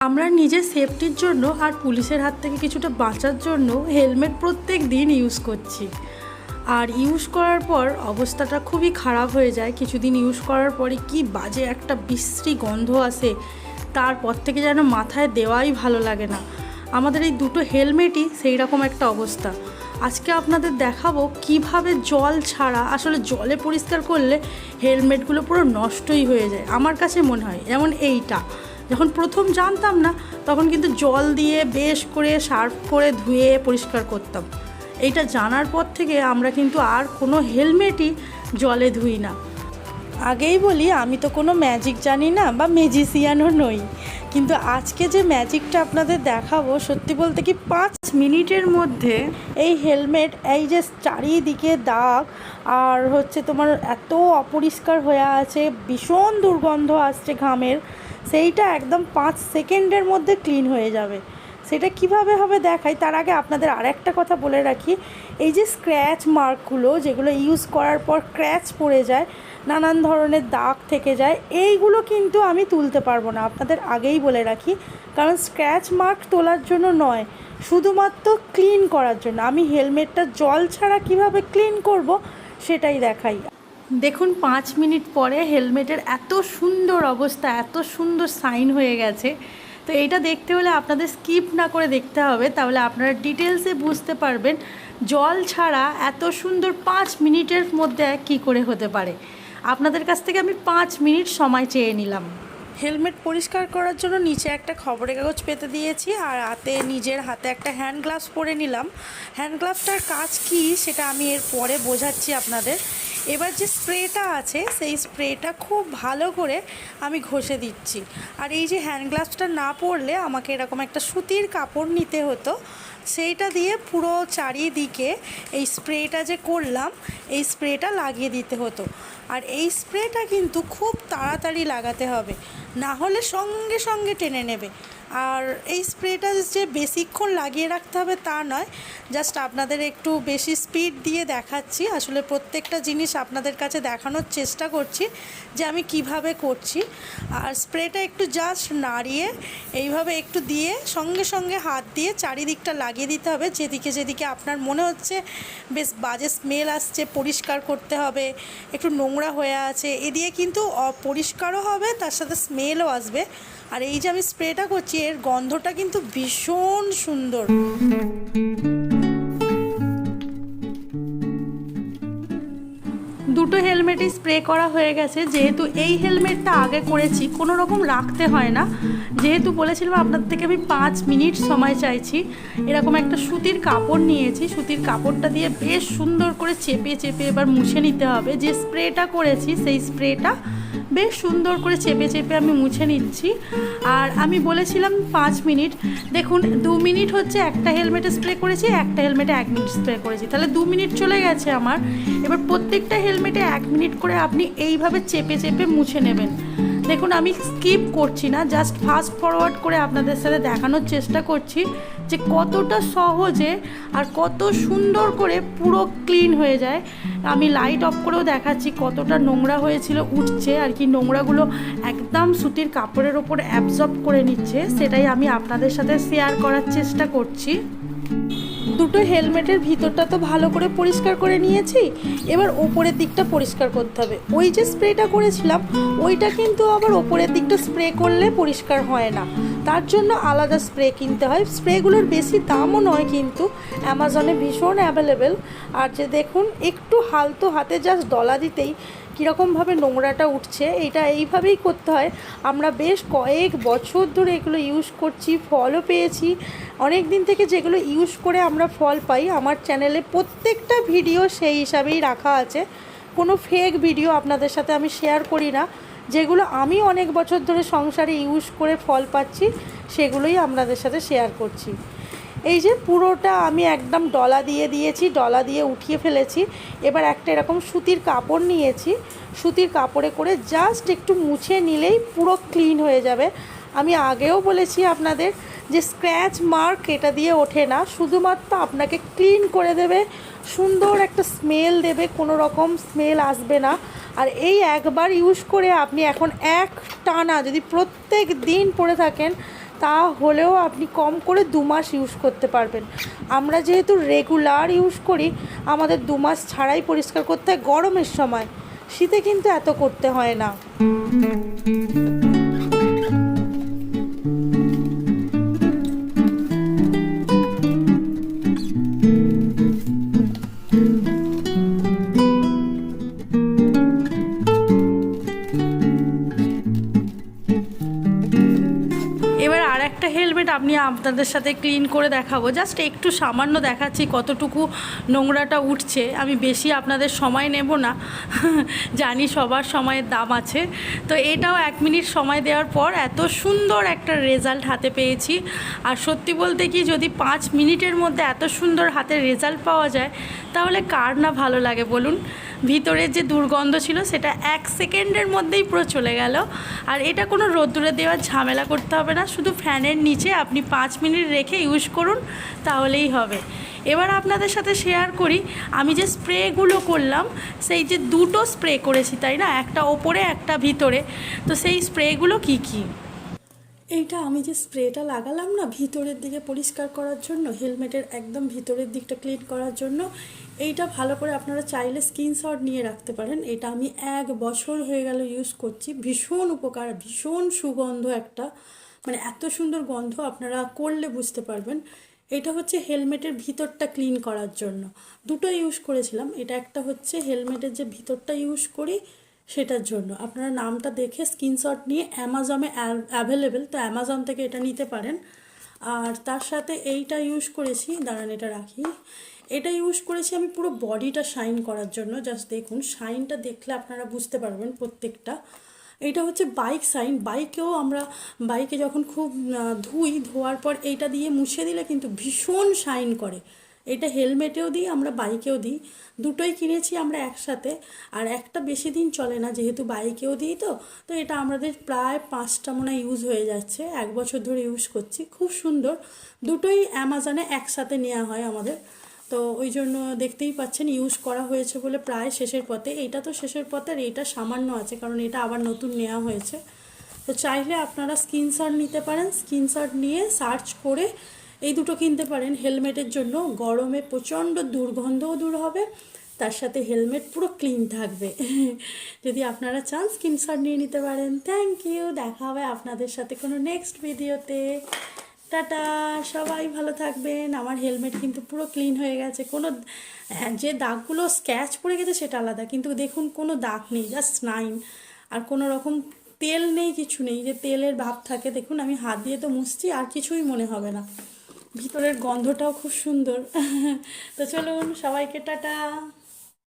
আমরা নিজের সেফটির জন্য আর পুলিশের হাত থেকে কিছুটা বাঁচার জন্য হেলমেট প্রত্যেক দিন ইউজ করছি। আর ইউজ করার পর অবস্থাটা খুবই খারাপ হয়ে যায়। কিছুদিন ইউজ করার পরে কি বাজে একটা বিশ্রী গন্ধ আসে, তারপর থেকে যেন মাথায় দেওয়াই ভালো লাগে না। আমাদের এই দুটো হেলমেটই সেই রকম একটা অবস্থা। আজকে আপনাদের দেখাবো কিভাবে জল ছাড়া, আসলে জলে পরিষ্কার করলে হেলমেটগুলো পুরো নষ্টই হয়ে যায় আমার কাছে মনে হয়। যেমন এইটা যখন প্রথম জানতাম না, তখন কিন্তু জল দিয়ে বেশ করে সার্ফ করে ধুয়ে পরিষ্কার করতাম। এইটা জানার পর থেকে আমরা কিন্তু আর কোনো হেলমেটই জলে ধুই না। আগেই বলি, আমি তো কোনো ম্যাজিক জানি না বা ম্যাজিশিয়ানও নই, কিন্তু আজকে যে ম্যাজিকটা আপনাদের দেখাবো, সত্যি বলতে কি 5 মিনিটের মধ্যে এই হেলমেট, এই যে চারিদিকে দাগ আর তোমার এত অপরিষ্কার হয়ে আছে, ভীষণ দুর্গন্ধ আসছে ঘামের, সেইটা একদম 5 সেকেন্ডের মধ্যে ক্লিন হয়ে যাবে। সেটা কিভাবে হবে দেখাই। তার আগে আপনাদের আর একটা কথা বলে রাখি, এই যে স্ক্র্যাচ মার্কগুলো যেগুলো ইউজ করার পর ক্র্যাচ পড়ে যায়, নানান ধরনের দাগ থেকে যায়, এইগুলো কিন্তু আমি তুলতে পারবো না, আপনাদের আগেই বলে রাখি। কারণ স্ক্র্যাচ মার্ক তোলার জন্য নয়, শুধুমাত্র ক্লিন করার জন্য। আমি হেলমেটটা জল ছাড়া কিভাবে ক্লিন করব সেটাই দেখাই। দেখুন 5 মিনিট পরে হেলমেটের এত সুন্দর অবস্থা, এত সুন্দর সাইন হয়ে গেছে। তো এইটা দেখতে হলে আপনাদের স্কিপ না করে দেখতে হবে, তাহলে আপনারা ডিটেলসে বুঝতে পারবেন জল ছাড়া এত সুন্দর 5 মিনিটের মধ্যে কি করে হতে পারে। আপনাদের কাছ থেকে আমি 5 মিনিট সময় চেয়ে নিলাম। হেলমেট পরিষ্কার করার জন্য নিচে একটা খবরের কাগজ পেতে দিয়েছি, আর নিজের হাতে একটা হ্যান্ড গ্লাভস পরে নিলাম। হ্যান্ড গ্লাভসটার কাজ কি সেটা আমি এর পরে বোঝাচ্ছি আপনাদের। এবার যে স্প্রেটা আছে, সেই স্প্রেটা খুব ভালো করে আমি ঘষে দিচ্ছি। আর এই যে হ্যান্ড গ্লাভসটা না পরলে আমাকে এরকম একটা সুতির কাপড় নিতে হতো, সেইটা দিয়ে পুরো চারিদিকে এই স্প্রেটা যে করলাম, এই স্প্রেটা লাগিয়ে দিতে হতো। আর এই স্প্রেটা কিন্তু খুব তাড়াতাড়ি লাগাতে হবে, না হলে সঙ্গে সঙ্গে টেনে নেবে। আর এই স্প্রেটা যে বেশিক্ষণ লাগিয়ে রাখতে হবে তা নয়, জাস্ট আপনাদের একটু বেশি স্পিড দিয়ে দেখাচ্ছি। আসলে প্রত্যেকটা জিনিস আপনাদের কাছে দেখানোর চেষ্টা করছি যে আমি কিভাবে করছি। আর স্প্রেটা একটু জাস্ট নাড়িয়ে এইভাবে একটু দিয়ে সঙ্গে সঙ্গে হাত দিয়ে চারিদিকটা লাগিয়ে দিতে হবে। যেদিকে যেদিকে আপনার মনে হচ্ছে বেশ বাজে স্মেল আসছে, পরিষ্কার করতে হবে, একটু নোংরা হয়ে আছে, এদিকে কিন্তু অপরিষ্কারও হবে, তার সাথে স্মেলও আসবে। আর এই যে আমি স্প্রেটা করছি, এর গন্ধটা কিন্তু ভীষণ সুন্দর। দুটো হেলমেটই স্প্রে করা হয়ে গেছে। যেহেতু এই হেলমেটটা আগে করেছি, কোনো রকম রাখতে হয় না, যেহেতু বলেছিলাম আপনার থেকে আমি 5 মিনিট সময় চাইছি, এরকম একটা সুতির কাপড় নিয়েছি। সুতির কাপড়টা দিয়ে বেশ সুন্দর করে চেপে চেপে এবার মুছে নিতে হবে। যে স্প্রেটা করেছি সেই স্প্রেটা বেশ সুন্দর করে চেপে চেপে আমি মুছে নিচ্ছি। আর আমি বলেছিলাম 5 মিনিট, দেখুন 2 মিনিট হচ্ছে একটা হেলমেটে স্প্রে করেছি, একটা হেলমেটে 1 মিনিট স্প্রে করেছি, তাহলে 2 মিনিট চলে গেছে আমার। এবার প্রত্যেকটা হেলমেটে 1 মিনিট করে আপনি এইভাবে চেপে চেপে মুছে নেবেন। দেখুন আমি স্কিপ করছি না, জাস্ট ফাস্ট ফরওয়ার্ড করে আপনাদের সাথে দেখানোর চেষ্টা করছি যে কতটা সহজে আর কত সুন্দর করে পুরো ক্লিন হয়ে যায়। আমি লাইট অফ করেও দেখাচ্ছি কতটা নোংরা হয়েছিল, উঠছে আর কি, নোংরাগুলো একদম সুতির কাপড়ের ওপর অ্যাবজর্ব করে নিচ্ছে, সেটাই আমি আপনাদের সাথে শেয়ার করার চেষ্টা করছি। দুটো হেলমেটের ভিতরটা তো ভালো করে পরিষ্কার করে নিয়েছি, এবার ওপরের দিকটা পরিষ্কার করতে হবে। ওই যে স্প্রেটা করেছিলাম ওইটা কিন্তু আবার ওপরের দিকটা স্প্রে করলে পরিষ্কার হয় না, তার জন্য আলাদা স্প্রে কিনতে হয়। স্প্রেগুলোর বেশি দামও নয়, কিন্তু অ্যামাজনে ভীষণ অ্যাভেলেবেল। আর যে দেখুন একটু হালতো হাতে জাস্ট ডলা দিতেই কীরকমভাবে নোংরাটা উঠছে, এইটা এইভাবেই করতে হয়। আমরা বেশ কয়েক বছর ধরে এগুলো ইউজ করছি, ফলও পেয়েছি অনেক দিন থেকে। যেগুলো ইউজ করে আমরা ফল পাই, আমার চ্যানেলে প্রত্যেকটা ভিডিও সেই হিসাবেই রাখা আছে, কোনো ফেক ভিডিও আপনাদের সাথে আমি শেয়ার করি না। যেগুলো আমি অনেক বছর ধরে সংসারে ইউজ করে ফল পাচ্ছি, সেগুলোই আপনাদের সাথে শেয়ার করছি। এই যে পুরোটা আমি একদম ডলা দিয়ে দিয়েছি, ডলা দিয়ে উঠিয়ে ফেলেছি। এবার একটা এরকম সুতির কাপড় নিয়েছি, সুতির কাপড়ে করে জাস্ট একটু মুছে নিলেই পুরো ক্লিন হয়ে যাবে। আমি আগেও বলেছি আপনাদের যে স্ক্র্যাচ মার্ক এটা দিয়ে ওঠে না, শুধুমাত্র আপনাকে ক্লিন করে দেবে, সুন্দর একটা স্মেল দেবে, কোনো রকম স্মেল আসবে না। আর এই একবার ইউজ করে আপনি এখন এক টানা যদি প্রত্যেক দিন পরে থাকেন, তা হলেও আপনি কম করে 2 মাস ইউজ করতে পারবেন। আমরা যেহেতু রেগুলার ইউজ করি, আমাদের 2 মাস ছাড়াই পরিষ্কার করতে হয় গরমের সময়, শীতে কিন্তু এত করতে হয় না। এবার আর একটা হেলমেট আমি আপনাদের সাথে ক্লিন করে দেখাবো, জাস্ট একটু সামান্য দেখাচ্ছি কতটুকু নোংরাটা উঠছে। আমি বেশি আপনাদের সময় নেব না, জানি সবার সময়ের দাম আছে। তো এটাও 1 মিনিট সময় দেওয়ার পর এত সুন্দর একটা রেজাল্ট হাতে পেয়েছি। আর সত্যি বলতে কি, যদি 5 মিনিটের মধ্যে এত সুন্দর হাতের রেজাল্ট পাওয়া যায়, তাহলে কার না ভালো লাগে বলুন। ভিতরের যে দুর্গন্ধ ছিল সেটা 1 সেকেন্ডের মধ্যেই পুরো চলে গেল। আর এটা কোনো রোদ্দুরে দেওয়ার ঝামেলা করতে হবে না, শুধু ফ্যানের নিচে আপনি 5 মিনিট রেখে ইউজ করুন, তাহলেই হবে। এবার আপনাদের সাথে শেয়ার করি আমি যে স্প্রেগুলো করলাম, সেই যে 2টো স্প্রে করেছি তাই না, একটা ওপরে একটা ভিতরে। তো সেই স্প্রেগুলো কি কি, এইটা আমি যে স্প্রেটা লাগালাম না ভিতরের দিকে পরিষ্কার করার জন্য, হেলমেটের একদম ভিতরের দিকটা ক্লিন করার জন্য, এইটা ভালো করে আপনারা চাইলে স্ক্রিনশট নিয়ে রাখতে পারেন। এটা আমি 1 বছর হয়ে গেল ইউজ করছি, ভীষণ উপকার, ভীষণ সুগন্ধ একটা, মানে এত সুন্দর গন্ধ আপনারা করলে বুঝতে পারবেন। এটা হচ্ছে হেলমেটের ভিতরটা ক্লিন করার জন্য, 2টো ইউজ করেছিলাম। এটা একটা হচ্ছে হেলমেটের যে ভিতরটা ইউজ করি সেটার জন্য, আপনারা নামটা দেখে স্ক্রিনশট নিয়ে অ্যামাজনে অ্যাভেলেবেল, তো অ্যামাজন থেকে এটা নিতে পারেন। আর তার সাথে এইটা ইউজ করেছি, দাঁড়ান এটা রাখি, এটা ইউজ করেছি আমি পুরো বডিটা শাইন করার জন্য। জাস্ট দেখুন, শাইনটা দেখলে আপনারা বুঝতে পারবেন প্রত্যেকটা। এইটা হচ্ছে বাইক শাইন, বাইকেও আমরা বাইকে যখন খুব ধোয়ার পর এইটা দিয়ে মুছে দিলে কিন্তু ভীষণ শাইন করে। এটা হেলমেটেও দিই, আমরা বাইকেও দিই, দুটোই কিনেছি আমরা একসাথে। আর একটা বেশি দিন চলে না, যেহেতু বাইকেও দিই, তো তো এটা আমাদের প্রায় 5টা মনে ইউজ হয়ে যাচ্ছে, 1 বছর ধরে ইউজ করছি, খুব সুন্দর। দুটোই অ্যামাজনে একসাথে নেওয়া হয় আমাদের, তো ওই জন্য দেখতেই পাচ্ছেন ইউজ করা হয়েছে বলে প্রায় শেষের পথে। এইটা তো শেষের পথে, আর এইটা সামান্য আছে কারণ এটা আবার নতুন নেওয়া হয়েছে। তো চাইলে আপনারা স্ক্রিনশট নিতে পারেন, স্ক্রিনশট নিয়ে সার্চ করে এই দুটো কিনতে পারেন হেলমেটের জন্য। গরমে প্রচণ্ড দুর্গন্ধও দূর হবে, তার সাথে হেলমেট পুরো ক্লিন থাকবে। যদি আপনারা চান স্ক্রিনশট নিয়ে নিতে পারেন। থ্যাংক ইউ, দেখা হবে আপনাদের সাথে কোনো নেক্সট ভিডিওতে। টাটা, সবাই ভালো থাকবেন। আমার হেলমেট কিন্তু পুরো ক্লিন হয়ে গেছে, কোনো যে দাগগুলো স্ক্র্যাচ পড়ে গেছে সেটা আলাদা, কিন্তু দেখুন কোনো দাগ নেই, জাস্ট নাইন। আর কোনো রকম তেল নেই, কিছু নেই, যে তেলের ভাব থাকে দেখুন, আমি হাত দিয়ে তো মুছছি আর কিছুই মনে হবে না। ভিতরের গন্ধটাও খুব সুন্দর। তো চলুন, সবাইকে টাটা।